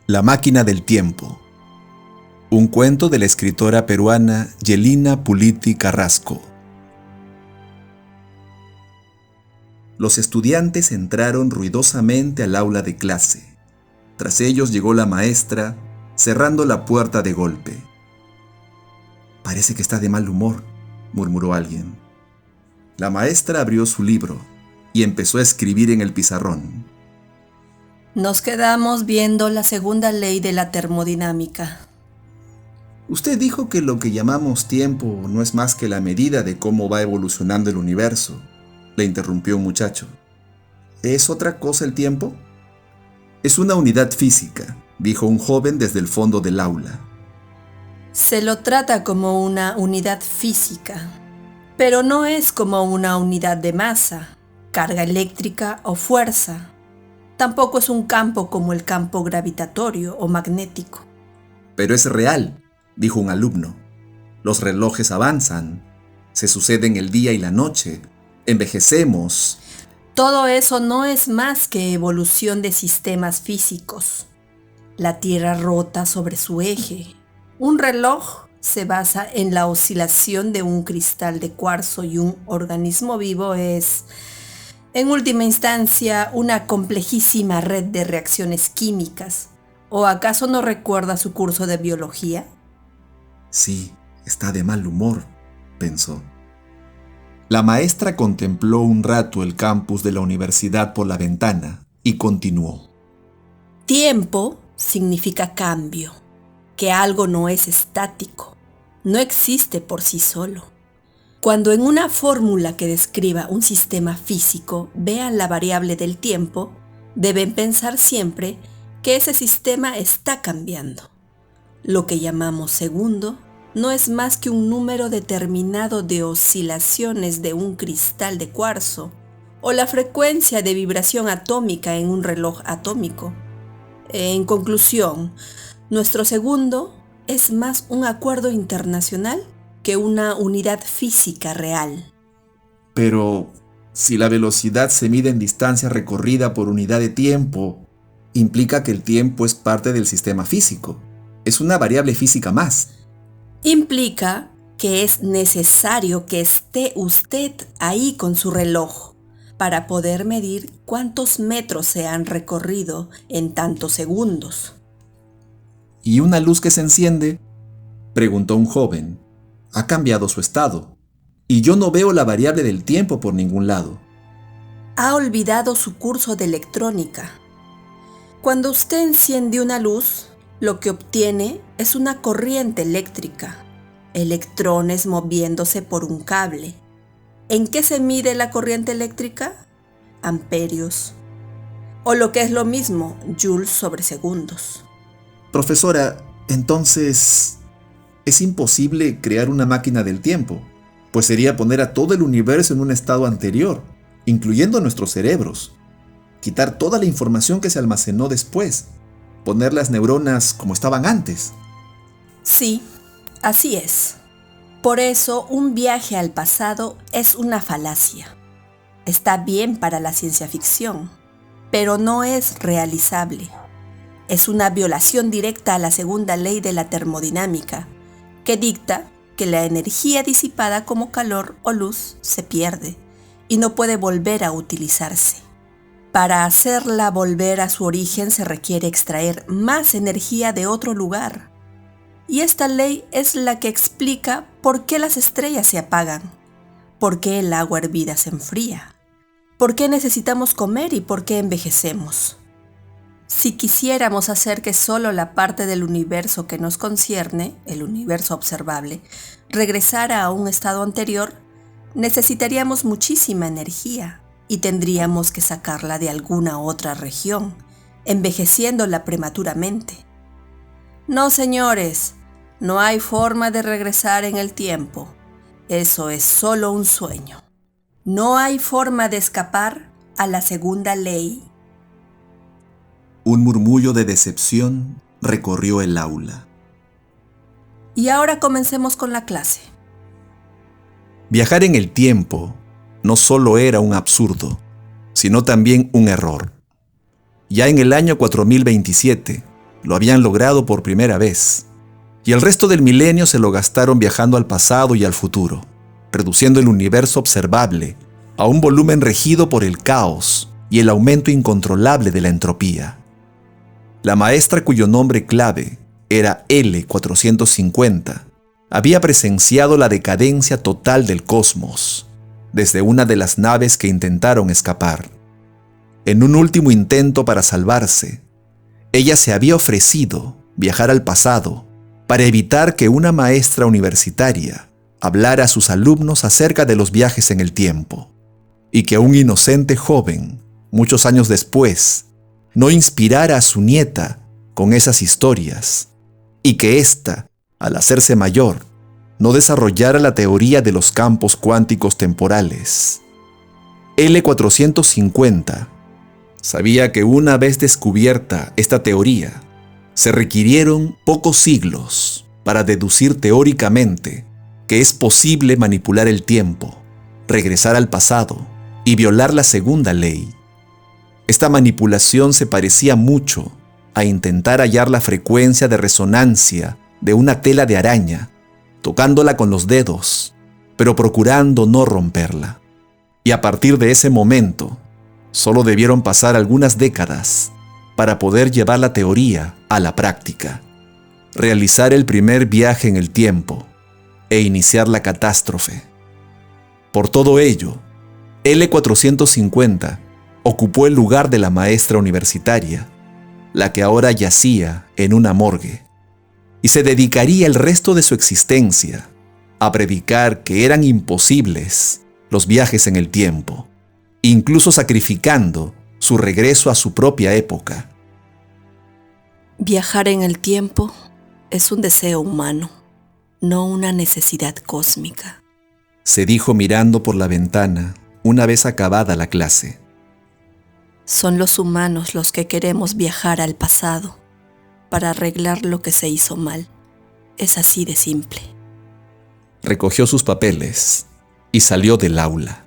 La máquina del tiempo. Un cuento de la escritora peruana Yelina Puliti Carrasco. Los estudiantes entraron ruidosamente al aula de clase. Tras ellos llegó la maestra, cerrando la puerta de golpe. «Parece que está de mal humor», murmuró alguien. La maestra abrió su libro y empezó a escribir en el pizarrón. Nos quedamos viendo la segunda ley de la termodinámica. Usted dijo que lo que llamamos tiempo no es más que la medida de cómo va evolucionando el universo, le interrumpió un muchacho. ¿Es otra cosa el tiempo? Es una unidad física, dijo un joven desde el fondo del aula. Se lo trata como una unidad física, pero no es como una unidad de masa, carga eléctrica o fuerza. Tampoco es un campo como el campo gravitatorio o magnético. Pero es real, dijo un alumno. Los relojes avanzan, se suceden el día y la noche, envejecemos. Todo eso no es más que evolución de sistemas físicos. La Tierra rota sobre su eje. Un reloj se basa en la oscilación de un cristal de cuarzo y un organismo vivo es, en última instancia, una complejísima red de reacciones químicas. ¿O acaso no recuerda su curso de biología? Sí, está de mal humor, pensó. La maestra contempló un rato el campus de la universidad por la ventana y continuó. Tiempo significa cambio, que algo no es estático, no existe por sí solo. Cuando en una fórmula que describa un sistema físico vean la variable del tiempo, deben pensar siempre que ese sistema está cambiando. Lo que llamamos segundo no es más que un número determinado de oscilaciones de un cristal de cuarzo o la frecuencia de vibración atómica en un reloj atómico. En conclusión, nuestro segundo es más un acuerdo internacional que una unidad física real. Pero si la velocidad se mide en distancia recorrida por unidad de tiempo, implica que el tiempo es parte del sistema físico. Es una variable física más. Implica que es necesario que esté usted ahí con su reloj para poder medir cuántos metros se han recorrido en tantos segundos. ¿Y una luz que se enciende?, preguntó un joven. Ha cambiado su estado, y yo no veo la variable del tiempo por ningún lado. Ha olvidado su curso de electrónica. Cuando usted enciende una luz, lo que obtiene es una corriente eléctrica, electrones moviéndose por un cable. ¿En qué se mide la corriente eléctrica? Amperios. O lo que es lo mismo, joules sobre segundos. Profesora, entonces, es imposible crear una máquina del tiempo, pues sería poner a todo el universo en un estado anterior, incluyendo nuestros cerebros, quitar toda la información que se almacenó después, poner las neuronas como estaban antes. Sí, así es. Por eso, un viaje al pasado es una falacia. Está bien para la ciencia ficción, pero no es realizable. Es una violación directa a la segunda ley de la termodinámica, que dicta que la energía disipada como calor o luz se pierde y no puede volver a utilizarse. Para hacerla volver a su origen se requiere extraer más energía de otro lugar. Y esta ley es la que explica por qué las estrellas se apagan, por qué el agua hervida se enfría, por qué necesitamos comer y por qué envejecemos. Si quisiéramos hacer que solo la parte del universo que nos concierne, el universo observable, regresara a un estado anterior, necesitaríamos muchísima energía y tendríamos que sacarla de alguna otra región, envejeciéndola prematuramente. No, señores, no hay forma de regresar en el tiempo. Eso es solo un sueño. No hay forma de escapar a la segunda ley. Un murmullo de decepción recorrió el aula. Y ahora comencemos con la clase. Viajar en el tiempo no solo era un absurdo, sino también un error. Ya en el año 4027, lo habían logrado por primera vez, y el resto del milenio se lo gastaron viajando al pasado y al futuro, reduciendo el universo observable a un volumen regido por el caos y el aumento incontrolable de la entropía. La maestra, cuyo nombre clave era L450, había presenciado la decadencia total del cosmos desde una de las naves que intentaron escapar. En un último intento para salvarse, ella se había ofrecido viajar al pasado para evitar que una maestra universitaria hablara a sus alumnos acerca de los viajes en el tiempo, y que un inocente joven, muchos años después, no inspirara a su nieta con esas historias, y que ésta, al hacerse mayor, no desarrollara la teoría de los campos cuánticos temporales. L450 sabía que una vez descubierta esta teoría, se requirieron pocos siglos para deducir teóricamente que es posible manipular el tiempo, regresar al pasado y violar la segunda ley. Esta manipulación se parecía mucho a intentar hallar la frecuencia de resonancia de una tela de araña, tocándola con los dedos, pero procurando no romperla. Y a partir de ese momento, solo debieron pasar algunas décadas para poder llevar la teoría a la práctica, realizar el primer viaje en el tiempo e iniciar la catástrofe. Por todo ello, L450 ocupó el lugar de la maestra universitaria, la que ahora yacía en una morgue, y se dedicaría el resto de su existencia a predicar que eran imposibles los viajes en el tiempo, incluso sacrificando su regreso a su propia época. Viajar en el tiempo es un deseo humano, no una necesidad cósmica, se dijo mirando por la ventana una vez acabada la clase. Son los humanos los que queremos viajar al pasado para arreglar lo que se hizo mal. Es así de simple. Recogió sus papeles y salió del aula.